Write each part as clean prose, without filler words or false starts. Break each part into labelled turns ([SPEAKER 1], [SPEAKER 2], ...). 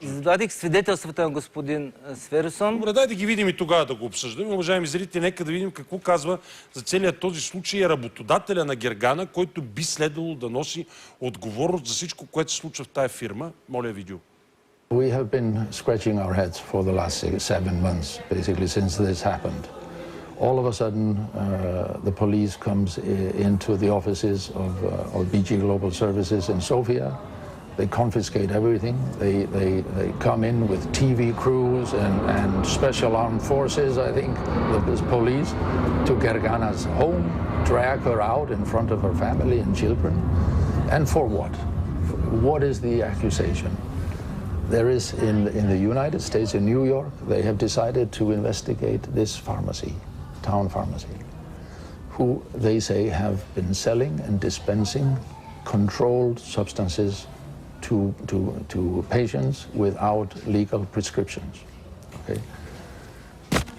[SPEAKER 1] Зададих свидетелствата на господин Сверсон.
[SPEAKER 2] Добре, дайте ги видим и тогава да го обсъждаме. Уважаеми зрители, нека да видим какво казва за целият този случай работодателя на Гергана, който би следвало да носи отговорност за всичко, което се случва в тая фирма. Моля видео.
[SPEAKER 3] We have been scratching our heads for the last 7 months, basically, since this happened. All of a sudden, the police comes into the offices of BG Global Services in Sofia. They confiscate everything. They come in with TV crews and special armed forces, I think, the police, to Gergana's home, drag her out in front of her family and children. And for what? What is the accusation? There is, in the United States, in New York, they have decided to investigate this pharmacy, town pharmacy, who they say have been selling and dispensing controlled substances to patients without legal prescriptions. Okay?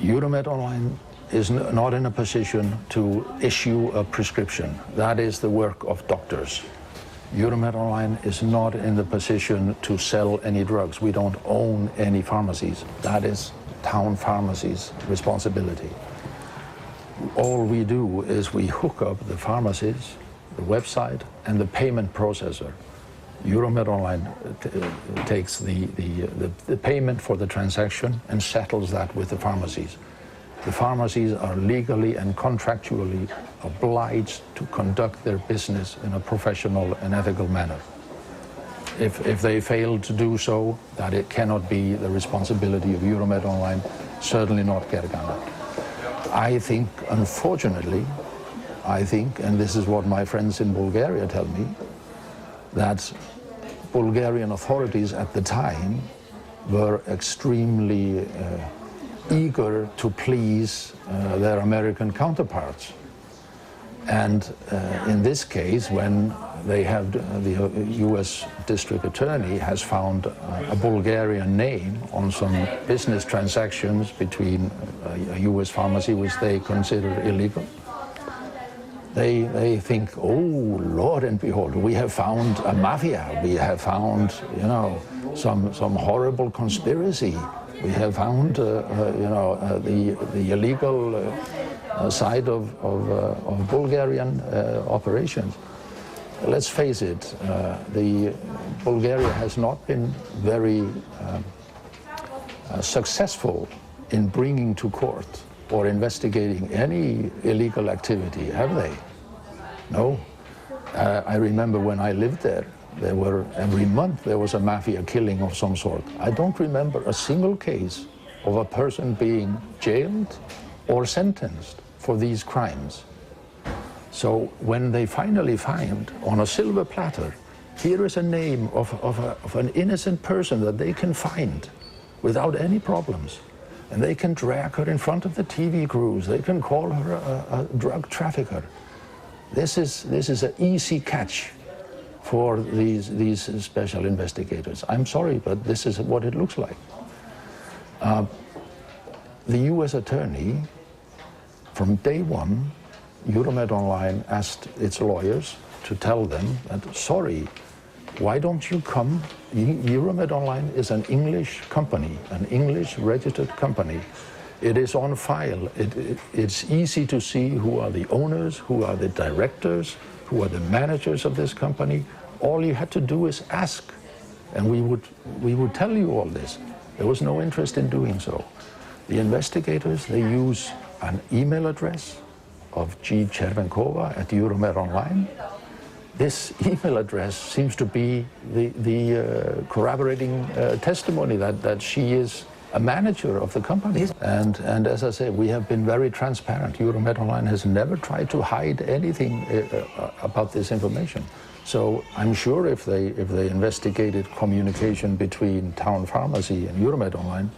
[SPEAKER 3] Euromed Online is not in a position to issue a prescription. That is the work of doctors. Euromed Online is not in the position to sell any drugs. We don't own any pharmacies. That is town pharmacy's responsibility. All we do is we hook up the pharmacies, the website, and the payment processor. Euromed Online takes the payment for the transaction and settles that with the pharmacies. The pharmacies are legally and contractually obliged to conduct their business in a professional and ethical manner. If they fail to do so, that it cannot be the responsibility of Euromed Online, certainly not Gergana. I think, unfortunately, and this is what my friends in Bulgaria tell me, that Bulgarian authorities at the time were extremely eager to please their American counterparts. And in this case, when they have the U.S. District Attorney has found a Bulgarian name on some business transactions between a U.S. pharmacy, which they consider illegal, they think, oh, Lord and behold, we have found a mafia. We have found, you know, some horrible conspiracy. We have found, the illegal side of Bulgarian operations. Let's face it, Bulgaria has not been very successful in bringing to court or investigating any illegal activity, have they? No. I remember when I lived there, every month there was a mafia killing of some sort. I don't remember a single case of a person being jailed or sentenced for these crimes. So when they finally find on a silver platter, here is a name of an innocent person that they can find without any problems, and they can drag her in front of the TV crews, they can call her a drug trafficker. This is an easy catch for these special investigators. I'm sorry, but this is what it looks like. The U.S. Attorney, from day one, Euromed Online asked its lawyers to tell them that, sorry, why don't you come? Euromed Online is an English company, an English registered company. It is on file. It's easy to see who are the owners, who are the directors, who are the managers of this company. All you had to do is ask, and we would tell you all this. There was no interest in doing so. The investigators, they use an email address of G. Chervenkova at Euromed Online. This email address seems to be the corroborating testimony that she is a manager of the company. And as I say, we have been very transparent. Euromed Online has never tried to hide anything about this information. So I'm sure if they investigated communication between Town Pharmacy and Euromed Online,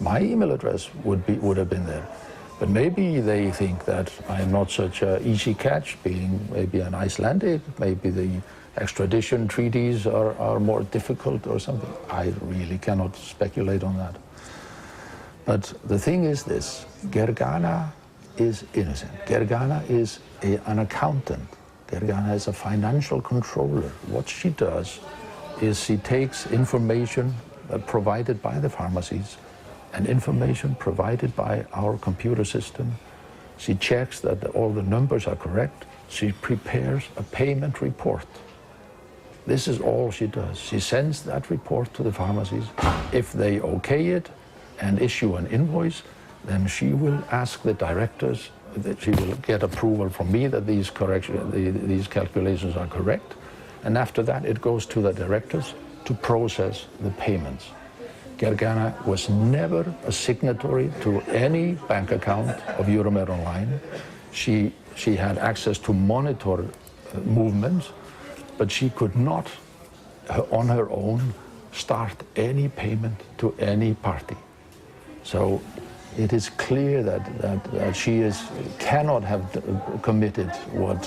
[SPEAKER 3] my email address would have been there. But maybe they think that I'm not such an easy catch, being maybe an Icelandic, maybe the extradition treaties are more difficult or something. I really cannot speculate on that. But the thing is this, Gergana is innocent. Gergana is an accountant. Gergana is a financial controller. What she does is she takes information provided by the pharmacies and information provided by our computer system. She checks that all the numbers are correct. She prepares a payment report. This is all she does. She sends that report to the pharmacies. If they okay it and issue an invoice, then she will ask the directors, that she will get approval from me that these calculations are correct. And after that, it goes to the directors to process the payments. Gergana was never a signatory to any bank account of Euromed Online. She had access to monitor movements, but she could not, on her own, start any payment to any party. So it is clear that she cannot have committed what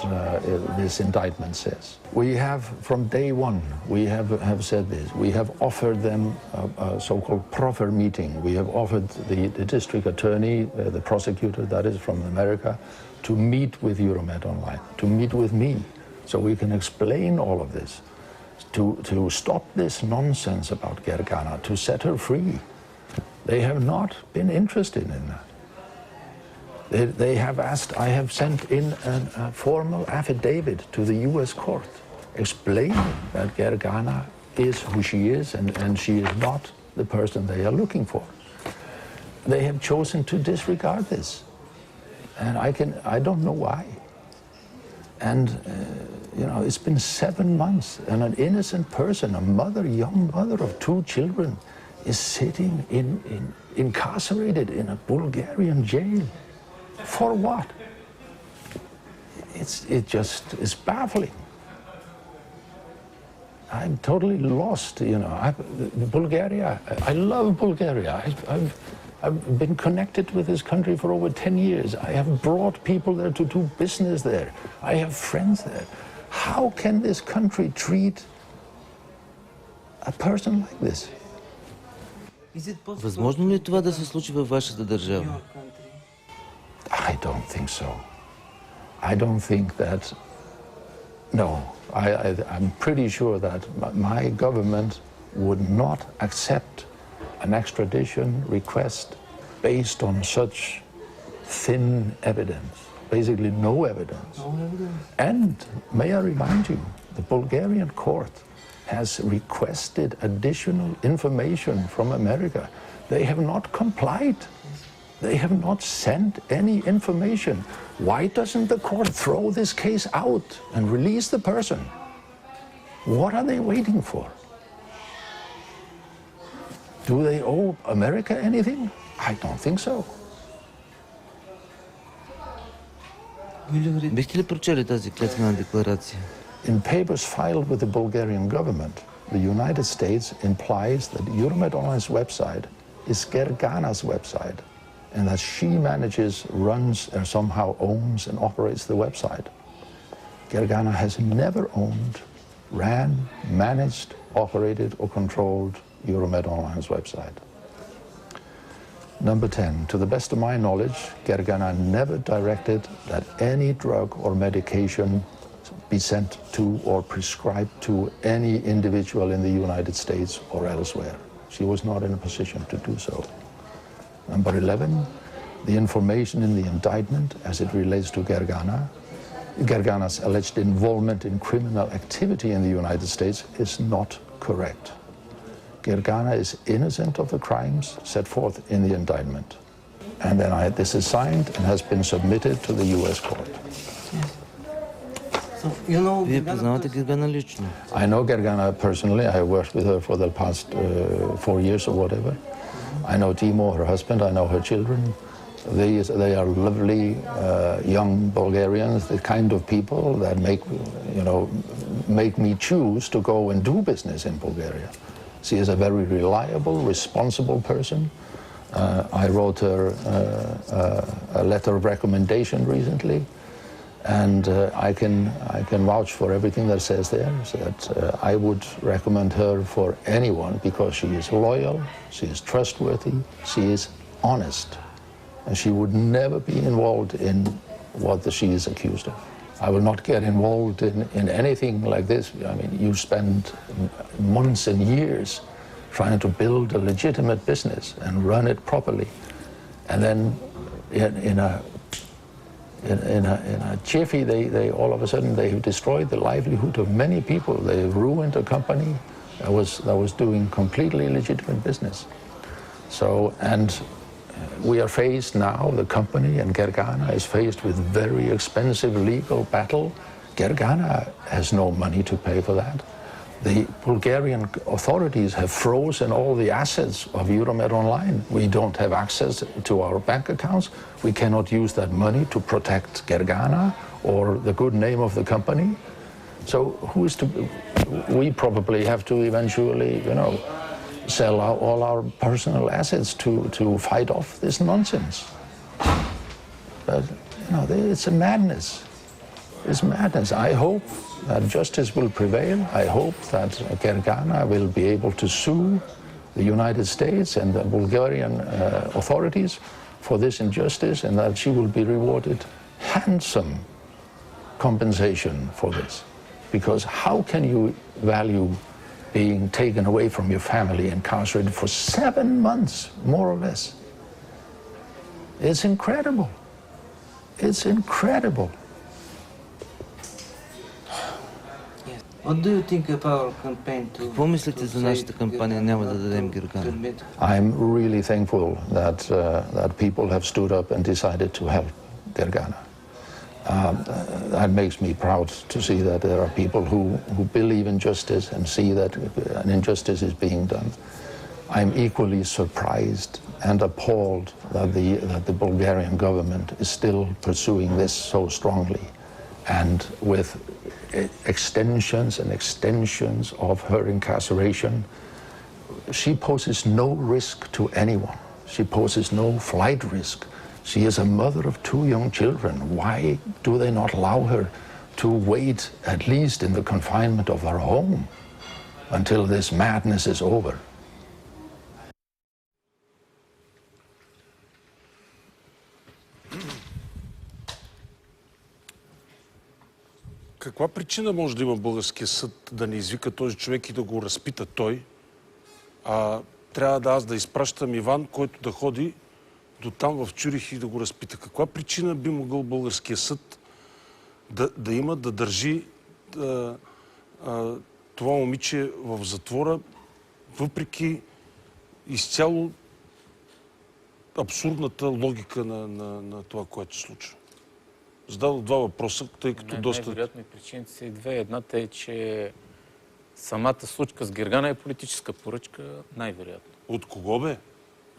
[SPEAKER 3] this indictment says. We have, from day one, we have said this. We have offered them a so-called proffer meeting. We have offered the district attorney, the prosecutor, that is from America, to meet with Euromed Online, to meet with me, so we can explain all of this, to stop this nonsense about Gergana, to set her free. They have not been interested in that. They have asked, I have sent in a formal affidavit to the US court explaining that Gergana is who she is and she is not the person they are looking for. They have chosen to disregard this. And I don't know why. And, you know, it's been 7 months and an innocent person, a mother, young mother of 2 children, is sitting incarcerated in a Bulgarian jail. For what? It just is baffling. I'm totally lost, you know. Bulgaria, I love Bulgaria. I've been connected with this country for over 10 years. I have brought people there to do business there. I have friends there. How can this country treat a person like this?
[SPEAKER 1] Възможно ли е това да се случи във вашата държава?
[SPEAKER 3] I don't think so. I don't think that... No, I'm pretty sure that my government would not accept an extradition request based on such thin evidence, basically no evidence. And may I remind you, the Bulgarian court has requested additional information from America. They have not complied. They have not sent any information. Why doesn't the court throw this case out and release the person? What are they waiting for? Do they owe America anything? I don't think so.
[SPEAKER 1] Бихте ли прочели тази клетвена декларация?
[SPEAKER 3] In papers filed with the Bulgarian government, the United States implies that Euromed Online's website is Gergana's website, and that she manages, runs, or somehow owns and operates the website. Gergana has never owned, ran, managed, operated, or controlled Euromed Online's website. Number 10, to the best of my knowledge, Gergana never directed that any drug or medication be sent to or prescribed to any individual in the United States or elsewhere. She was not in a position to do so. Number 11, the information in the indictment as it relates to Gergana's alleged involvement in criminal activity in the United States is not correct. Gergana is innocent of the crimes set forth in the indictment. And then this is signed and has been submitted to the US court.
[SPEAKER 1] Вие познавате Гергана лично?
[SPEAKER 3] I know Gergana personally. I worked with her for the past 4 years or whatever. I know Timo, her husband. I know her children. They are lovely young Bulgarians, the kind of people that make me choose to go and do business in Bulgaria. She is a very reliable, responsible person. I wrote her a letter of recommendation recently. And I can vouch for everything that says there, so that I would recommend her for anyone because she is loyal, she is trustworthy, she is honest, and she would never be involved in what she is accused of. I will not get involved in anything like this. I mean, you spend months and years trying to build a legitimate business and run it properly. And then in a jiffy, they all of a sudden they destroyed the livelihood of many people. They ruined a company that was doing completely legitimate business. So, and we are faced now, the company and Gergana is faced with very expensive legal battle. Gergana has no money to pay for that. The Bulgarian authorities have frozen all the assets of Euromed Online. We don't have access to our bank accounts. We cannot use that money to protect Gergana or the good name of the company. So who is to... We probably have to eventually, you know, sell all our personal assets to fight off this nonsense. But, you know, it's a madness. It's madness. I hope that justice will prevail. I hope that Gergana will be able to sue the United States and the Bulgarian authorities for this injustice, and that she will be rewarded handsome compensation for this. Because how can you value being taken away from your family, incarcerated for 7 months, more or less? It's incredible. It's incredible.
[SPEAKER 1] What do you think about our campaign to... Какво мислите за нашата кампания "Няма да дадем Гергана"?
[SPEAKER 3] I'm really thankful that people have stood up and decided to help Gergana. That makes me proud to see that there are people who believe in justice and see that an injustice is being done. I'm equally surprised and appalled that the Bulgarian government is still pursuing this so strongly, and with extensions and extensions of her incarceration. She poses no risk to anyone. She poses no flight risk. She is a mother of 2 young children. Why do they not allow her to wait, at least in the confinement of her home, until this madness is over?
[SPEAKER 2] Каква причина може да има българския съд да не извика този човек и да го разпита той? Трябва аз да изпращам Иван, който да ходи до там в Цюрих и да го разпита. Каква причина би могъл българския съд да има, да държи това момиче в затвора, въпреки изцяло абсурдната логика на това, което се случва? Зададох 2 въпроса, тъй като доста...
[SPEAKER 4] Най-вероятно и причините са и 2. Едната е, че самата случка с Гергана е политическа поръчка, най-вероятно.
[SPEAKER 2] От кого бе?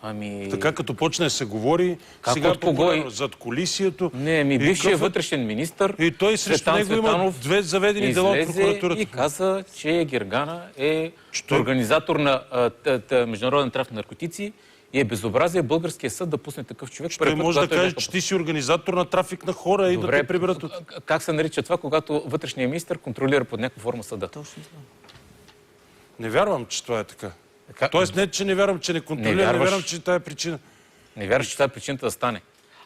[SPEAKER 4] Ами...
[SPEAKER 2] Така като почне да се говори,
[SPEAKER 4] как
[SPEAKER 2] сега
[SPEAKER 4] от кого?
[SPEAKER 2] зад колисието...
[SPEAKER 4] Не, бившият вътрешен министър
[SPEAKER 2] и той срещу него има 2 заведени дела от прокуратурата.
[SPEAKER 4] И каза, че Гергана е организатор на международен трафик на наркотици и е безобразие българския съд да пусне такъв човек.
[SPEAKER 2] Той може да каже, че ти си организатор на трафик на хора. Добре, и да те приберат от...
[SPEAKER 4] Как се нарича това, когато вътрешният министър контролира под някаква форма съда?
[SPEAKER 1] Точно това.
[SPEAKER 2] Не вярвам, че това е така. Тоест не, че не вярвам, че не контролира, не вярвам, че това е причина.
[SPEAKER 4] Не вярваш, че това е причината да стане.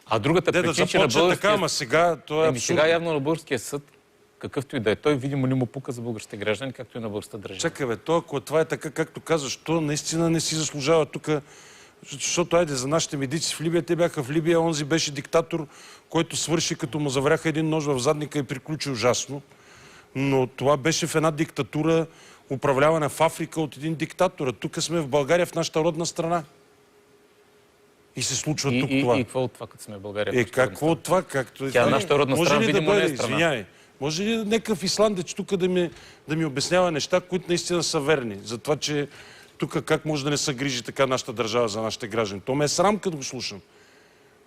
[SPEAKER 4] А другата причина, че на българския...
[SPEAKER 2] сега това е абсурдно.
[SPEAKER 4] Сега явно на българския съд, какъвто и да е той, видимо не му пука за българските граждани, както и на българската държава.
[SPEAKER 2] Чакай бе, ако това е така, както казваш, то наистина не си заслужава тук. Защото, айде, за нашите медици в Либия, те бяха в Либия, онзи беше диктатор, който свърши, като му завряха един нож в задника и приключи ужасно. Но това беше в една диктатура, управлявана в Африка от един диктатор. Тук сме в България, в нашата родна страна. И се случва тук това.
[SPEAKER 4] И какво от това, като сме в България?
[SPEAKER 2] Какво от това? Както...
[SPEAKER 4] Тя нашата родна страна, видимо, не е страна.
[SPEAKER 2] Извинявай. Може ли някакъв исландец тук да ми обяснява неща, които наистина са верни? За това, че тук как може да не се грижи така нашата държава за нашите граждани? То ме е срам, като го слушам.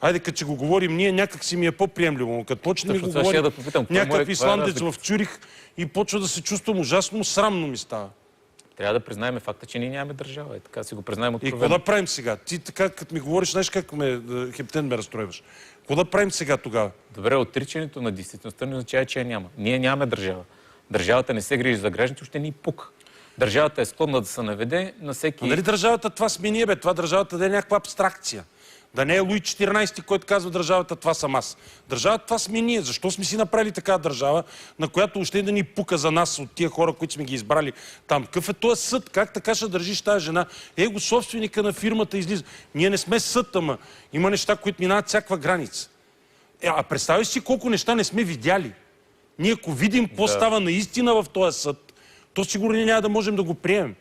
[SPEAKER 2] Айде, като че го говорим ние, някак си ми е по-приемливо. Като почне ми го говори някакъв исландец в Цюрих и почва да се чувствам ужасно, срамно ми става.
[SPEAKER 4] Трябва да признаем факта, че ние нямаме държава. Така си го признаем откровено.
[SPEAKER 2] И какво да правим сега? Ти така, като ми говориш, знаеш как хептен ме разстройваш. Какво да правим сега тогава?
[SPEAKER 4] Добре, отричането на действителността не означава, че я няма. Ние нямаме държава. Държавата не се грижи за гражданите, още ни пук. държавата е склонна да се наведе на всеки...
[SPEAKER 2] А нали държавата това сме ние, бе? Това държавата да е някаква абстракция. Да не е Луи 14, който казва държавата това съм аз. Държавата това сме ние. Защо сме си направили такава държава, на която още да ни пука за нас от тия хора, които сме ги избрали там? Какъв е този съд? Как така ще държиш тази жена? Его собственика на фирмата излиза. Ние не сме съд, ама има неща, които минават всякаква граница. А представи си колко неща не сме видяли. Ние ако видим какво става наистина в този съд, то сигурно няма да можем да го приемем.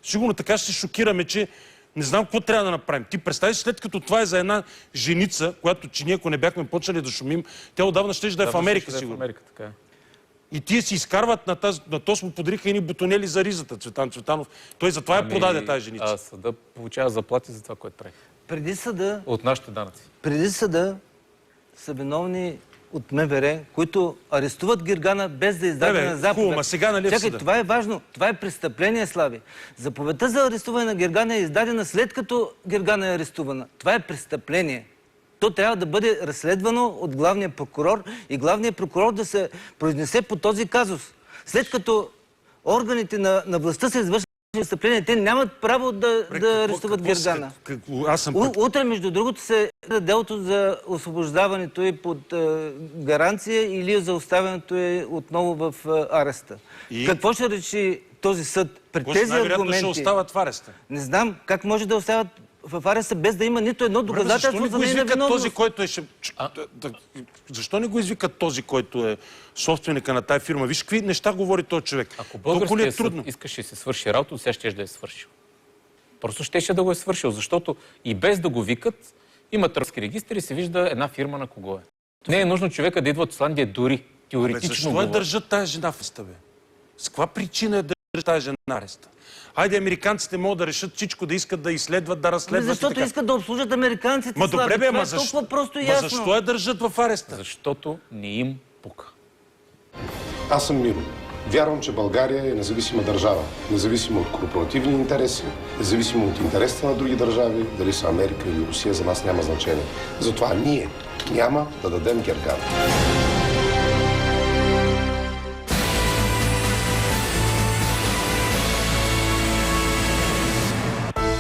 [SPEAKER 2] Сигурно така ще се шокираме, че не знам какво трябва да направим. Ти представиш, след като това е за една женица, която, че ние ако не бяхме почнали да шумим, тя отдавна ще да е в Америка, сигурно.
[SPEAKER 4] Така е.
[SPEAKER 2] И тия си изкарват на то му подариха едни бутонели за ризата, Цветан Цветанов. Той затова я продаде тази женица.
[SPEAKER 4] А съда получава заплати за това, което прави.
[SPEAKER 1] Преди съда...
[SPEAKER 4] От нашите данъци.
[SPEAKER 1] Преди съда са виновни от МВР, които арестуват Гергана без да издадена заповед.
[SPEAKER 2] Хубаво, ма сега нали
[SPEAKER 1] Чакай, това е важно. Това е престъпление, Слави. Заповедта за арестуване на Гергана е издадена след като Гергана е арестувана. Това е престъпление. То трябва да бъде разследвано от главния прокурор и главният прокурор да се произнесе по този казус. След като органите на властта се извършват престъпление, те нямат право да арестуват Гергана. Утре, между другото, се делото за освобождаването и под гаранция или за оставянето е отново в ареста. Какво ще реши този съд пред тези аргументи?
[SPEAKER 2] Ще остават в ареста.
[SPEAKER 1] Не знам как може да оставят в ареста без да има нито едно доказателство за нейна виновност.
[SPEAKER 2] Защо не го извикат този, който е собственика на тая фирма? Виж какви неща говори този човек.
[SPEAKER 4] Ако българският съд искаше да се свърши работа, сега ще да е свършил. Просто щеше да го е свършил, защото и без да го викат, има търговски регистър и се вижда една фирма на кого е. Не е нужно човека да идва от Исландия дори. Теоретично
[SPEAKER 2] защо държат тази жена в ареста, бе? С каква причина е държат тази жена в ареста? Хайде, американците могат да решат всичко, да искат да изследват, да разследват.
[SPEAKER 1] Защото искат да обслужат американците.
[SPEAKER 2] Ма добре, бе, ама
[SPEAKER 1] защо
[SPEAKER 2] я държат в ареста?
[SPEAKER 4] Защото не им пука.
[SPEAKER 5] Аз съм Миро. Вярвам, че България е независима държава. Независимо от корпоративни интереси, независимо от интересите на други държави, дали са Америка или Русия, за нас няма значение. Затова ние няма да дадем Гергана.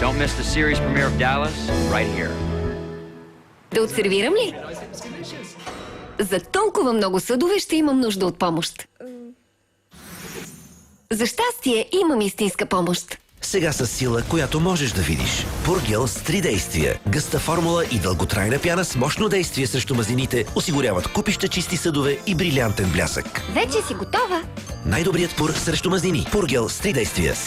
[SPEAKER 6] Don't miss the series premiere of Dallas right here.
[SPEAKER 7] Да отсервирам ли? За толкова много съдове ще имам нужда от помощ. За щастие имам истинска помощ.
[SPEAKER 8] Сега с сила, която можеш да видиш. Пургел с 3 действия. Гъста формула и дълготрайна пяна с мощно действие срещу мазнините осигуряват купища чисти съдове и брилянтен блясък.
[SPEAKER 7] Вече си готова.
[SPEAKER 8] Най-добрият пур срещу мазнини. Пургел с 3 действия.